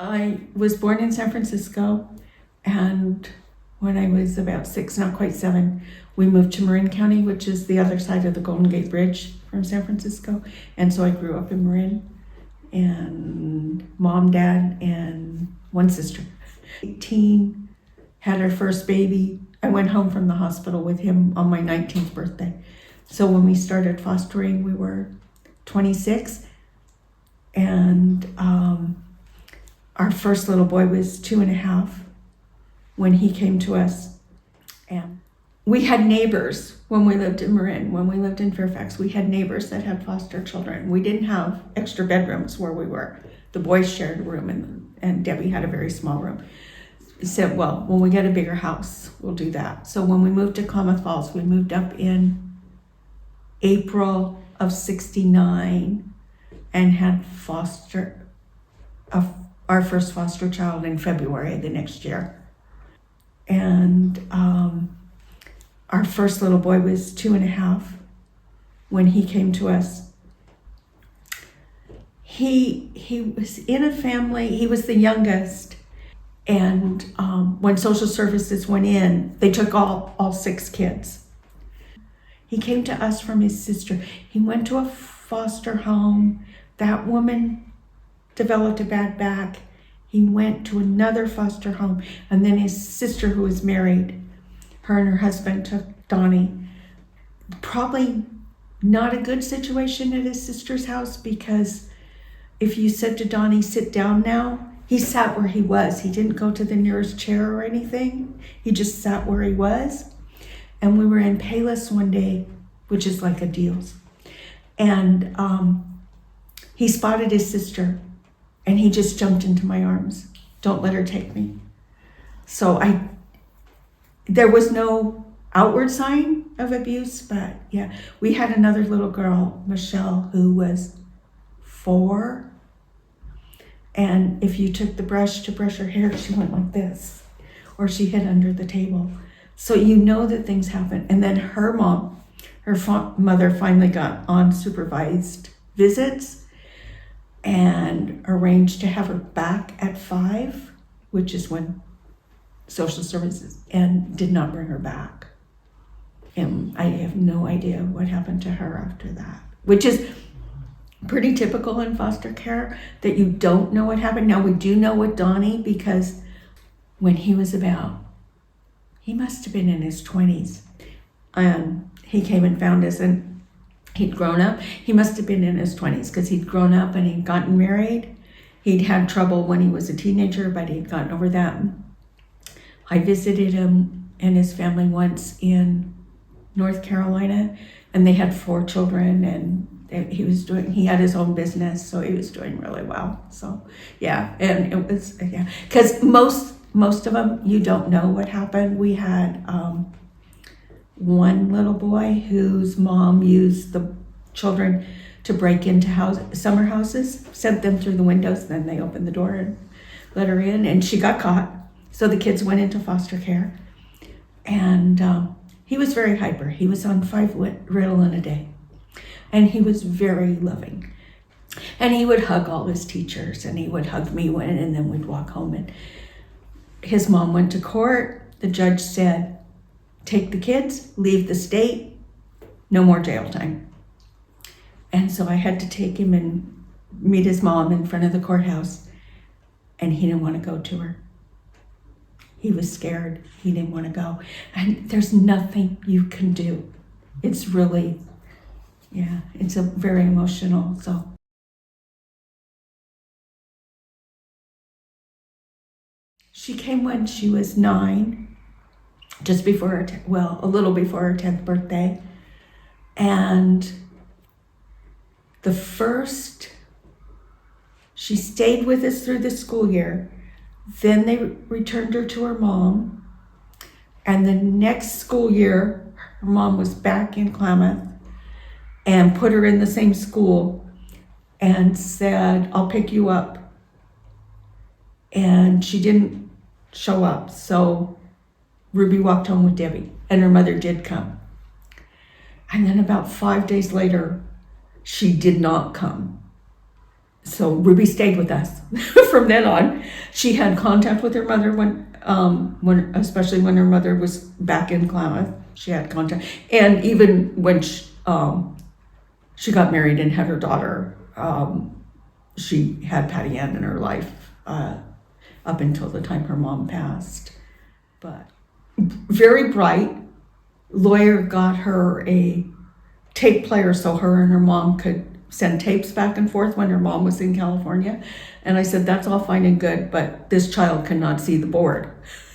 I was born in San Francisco, and when I was about 6, not quite 7, we moved to Marin County, which is the other side of the Golden Gate Bridge from San Francisco. And so I grew up in Marin, and mom, dad, and one sister. 18, had our first baby. I went home from the hospital with him on my 19th birthday. So when we started fostering, we were 26, and our first little boy was 2.5 when he came to us. And we had neighbors when we lived in Marin. When we lived in Fairfax, we had neighbors that had foster children. We didn't have extra bedrooms where we were. The boys shared a room, and Debbie had a very small room. We said, well, when we get a bigger house, we'll do that. So when we moved to Klamath Falls, we moved up in April of '69 and had our first foster child in February the next year. And our first little boy was 2.5 when he came to us. He was in a family, he was the youngest, and when social services went in, they took all 6 kids. He came to us from his sister. He went to a foster home. That woman developed a bad back. He went to another foster home, and then his sister, who was married, her and her husband took Donnie. Probably not a good situation at his sister's house, because if you said to Donnie, sit down now, he sat where he was. He didn't go to the nearest chair or anything. He just sat where he was. And we were in Payless one day, which is like a Deal's. And he spotted his sister, and he just jumped into my arms. Don't let her take me. So there was no outward sign of abuse, but yeah. We had another little girl, Michelle, who was 4. And if you took the brush to brush her hair, she went like this, or she hid under the table. So you know that things happen. And then her mother finally got on supervised visits and arranged to have her back at 5, which is when social services, and did not bring her back. And I have no idea what happened to her after that, which is pretty typical in foster care, that you don't know what happened. Now, we do know with Donnie, because when he was he must have been in his 20s, he came and found us, and he'd grown up. He must have been in his 20s, because he'd grown up and he'd gotten married. He'd had trouble when he was a teenager, but he'd gotten over that. I visited him and his family once in North Carolina, and they had 4 children, and he had his own business, so he was doing really well. So yeah, and it was, yeah, because most of them, you don't know what happened. We had one little boy whose mom used the children to break into summer houses, sent them through the windows, then they opened the door and let her in, and she got caught. So the kids went into foster care, and he was very hyper. He was on 5 Ritalin a day, and he was very loving. And he would hug all his teachers, and he would hug me and then we'd walk home. And his mom went to court. The judge said, take the kids, leave the state, no more jail time. And so I had to take him and meet his mom in front of the courthouse, and he didn't want to go to her. He was scared. He didn't want to go. And there's nothing you can do. It's really, yeah, it's a very emotional, so. She came when she was 9, just before her, a little before her 10th birthday. And she stayed with us through the school year. Then they returned her to her mom. And the next school year, her mom was back in Klamath and put her in the same school and said, I'll pick you up. And she didn't show up. So Ruby walked home with Debbie, and her mother did come. And then about 5 days later, she did not come. So Ruby stayed with us from then on. She had contact with her mother when especially when her mother was back in Klamath. She had contact, and even when she got married and had her daughter, she had Patty Ann in her life up until the time her mom passed. But very bright. Lawyer got her a tape player so her and her mom could send tapes back and forth when her mom was in California. And I said, that's all fine and good, but this child cannot see the board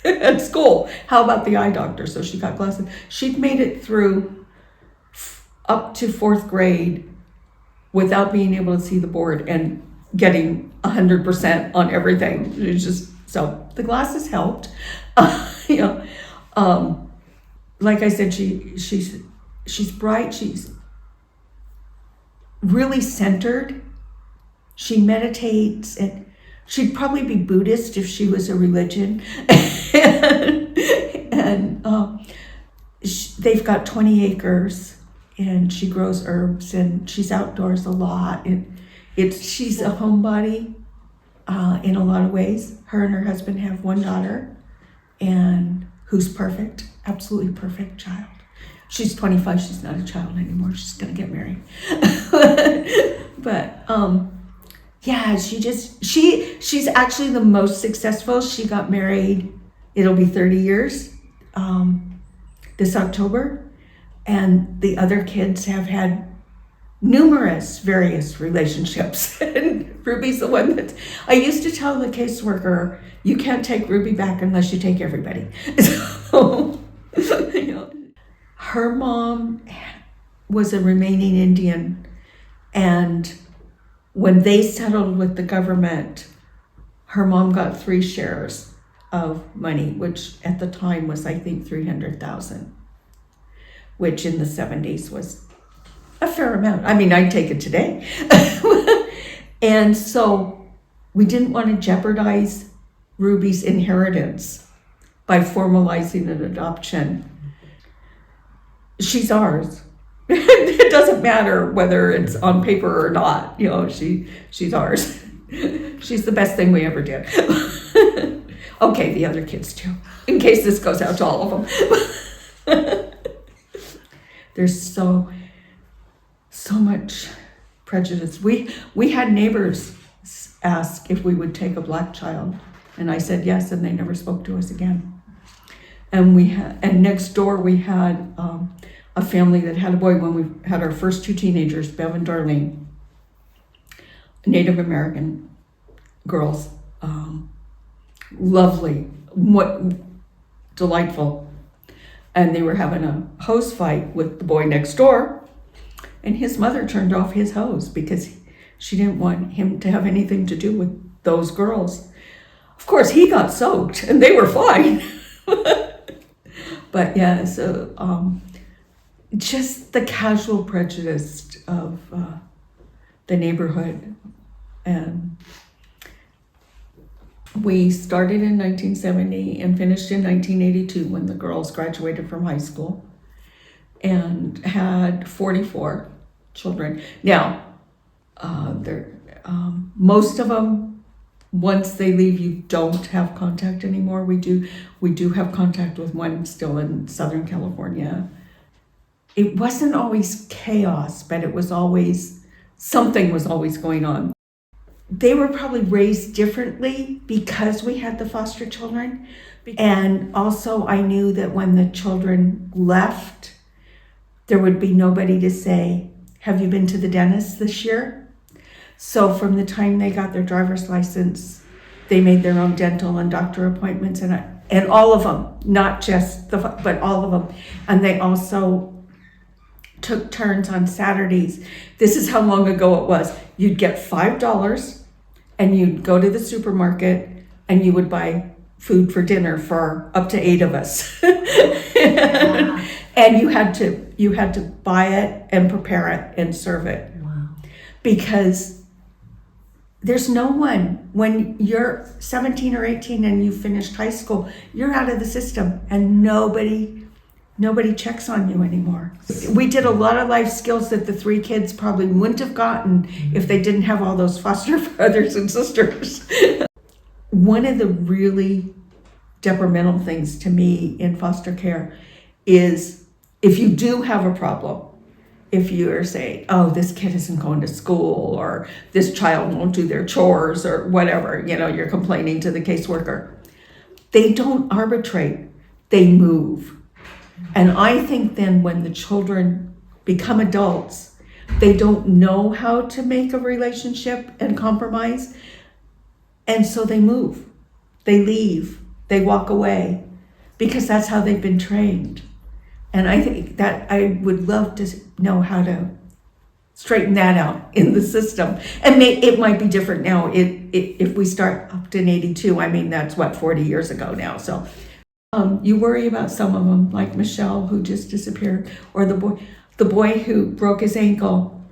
at school. How about the eye doctor? So she got glasses. She'd made it through up to 4th grade without being able to see the board and getting 100% on everything. It was just, so the glasses helped. Like I said, she's bright. She's really centered. She meditates, and she'd probably be Buddhist if she was a religion. They've got 20 acres, and she grows herbs, and she's outdoors a lot. And she's a homebody in a lot of ways. Her and her husband have one daughter, and who's perfect, absolutely perfect child. She's 25, she's not a child anymore, she's gonna get married. But yeah, she's actually the most successful. She got married, it'll be 30 years this October. And the other kids have had numerous various relationships. And Ruby's the one I used to tell the caseworker, you can't take Ruby back unless you take everybody. So, her mom was a remaining Indian, and when they settled with the government, her mom got 3 shares of money, which at the time was, I think, $300,000, which in the 70s was a fair amount. I mean, I'd take it today. And so we didn't want to jeopardize Ruby's inheritance by formalizing an adoption. She's ours. It doesn't matter whether it's on paper or not. She's ours. She's the best thing we ever did. Okay, the other kids too, in case this goes out to all of them. There's so much prejudice. We had neighbors ask if we would take a black child, and I said yes, and they never spoke to us again. And next door we had a family that had a boy when we had our first 2 teenagers, Bev and Darlene, Native American girls, lovely, delightful. And they were having a hose fight with the boy next door, and his mother turned off his hose because she didn't want him to have anything to do with those girls. Of course, he got soaked, and they were fine. But yeah, so just the casual prejudice of the neighborhood. And we started in 1970 and finished in 1982 when the girls graduated from high school, and had 44 children. Now, most of them, once they leave, you don't have contact anymore. We do have contact with one still in Southern California. It wasn't always chaos, but it was always, something was always going on. They were probably raised differently because we had the foster children. And also I knew that when the children left, there would be nobody to say, have you been to the dentist this year? So from the time they got their driver's license, they made their own dental and doctor appointments, and all of them, not just but all of them. And they also took turns on Saturdays. This is how long ago it was. You'd get $5 and you'd go to the supermarket and you would buy food for dinner for up to 8 of us. And you had to buy it and prepare it and serve it. Wow. Because there's no one, when you're 17 or 18 and you finished high school, you're out of the system, and nobody Nobody checks on you anymore. We did a lot of life skills that the 3 kids probably wouldn't have gotten if they didn't have all those foster brothers and sisters. One of the really detrimental things to me in foster care is if you do have a problem, if you're saying, oh, this kid isn't going to school, or this child won't do their chores, or whatever, you're complaining to the caseworker. They don't arbitrate, they move. And I think then when the children become adults, they don't know how to make a relationship and compromise. And so they move, they leave, they walk away, because that's how they've been trained. And I think that I would love to know how to straighten that out in the system. And it might be different now if we start up in 82. I mean, that's 40 years ago now. So you worry about some of them, like Michelle, who just disappeared, or the boy who broke his ankle.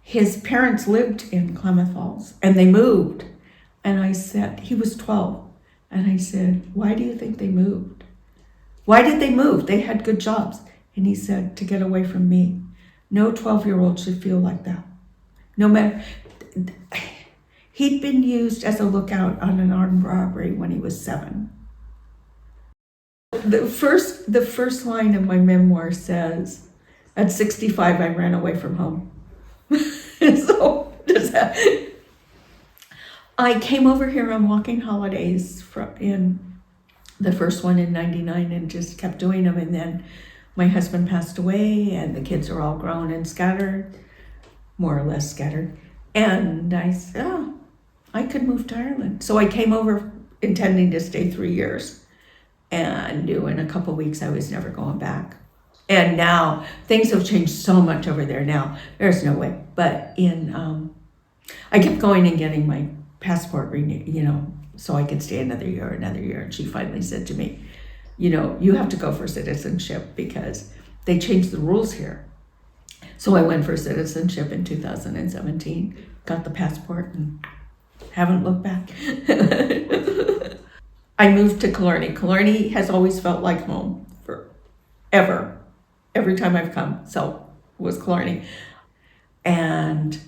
His parents lived in Klamath Falls, and they moved. And I said, he was 12. And I said, why do you think they moved? Why did they move? They had good jobs. And he said, to get away from me. No 12-year-old should feel like that. No matter, he'd been used as a lookout on an armed robbery when he was 7. The first line of my memoir says, at 65, I ran away from home. So does that. I came over here on walking holidays in the first one in 99 and just kept doing them. And then my husband passed away and the kids are all grown and scattered, more or less scattered. And I said, oh, I could move to Ireland. So I came over intending to stay 3 years and knew in a couple of weeks I was never going back. And now things have changed so much over there now. There's no way. But I kept going and getting my passport renewed, so I could stay another year. And she finally said to me, you have to go for citizenship because they changed the rules here. So I went for citizenship in 2017, got the passport, and haven't looked back. I moved to Killarney. Killarney has always felt like home forever. Every time I've come, so it was Killarney. And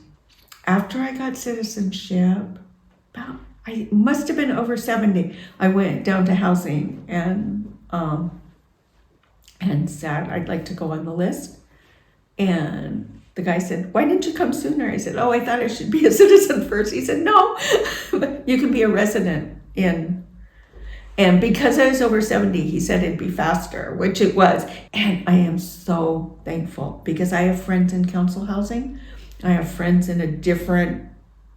after I got citizenship, I must have been over 70. I went down to housing and said I'd like to go on the list. And the guy said, why didn't you come sooner? I said, oh, I thought I should be a citizen first. He said, no, you can be a resident in. And because I was over 70, he said it'd be faster, which it was. And I am so thankful because I have friends in council housing. I have friends in a different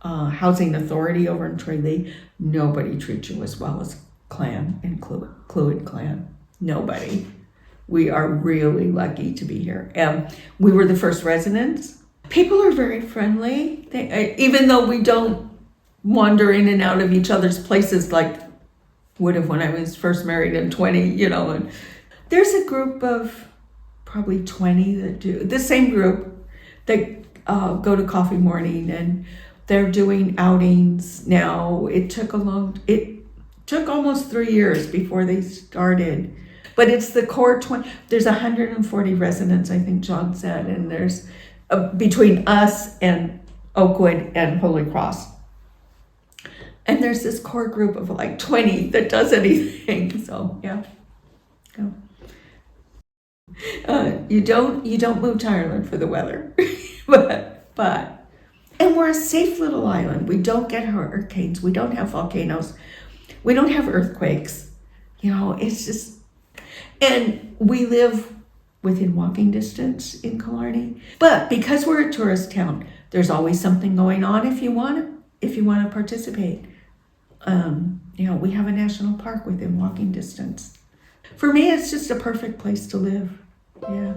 housing authority over in Tralee. Nobody treats you as well as Clan and Clwyd Clan. Nobody. We are really lucky to be here. We were the first residents. People are very friendly. Even though we don't wander in and out of each other's places like would have when I was first married in 20, and there's a group of probably 20 that do, the same group that go to coffee morning, and they're doing outings now. It took almost 3 years before they started, but it's the core 20. There's 140 residents, I think John said, and there's between us and Oakwood and Holy Cross. And there's this core group of like 20 that does anything. So yeah, go. You don't move to Ireland for the weather, but and we're a safe little island. We don't get hurricanes. We don't have volcanoes. We don't have earthquakes. It's just, and we live within walking distance in Killarney. But because we're a tourist town, there's always something going on if you want to participate. We have a national park within walking distance. For me, it's just a perfect place to live. Yeah.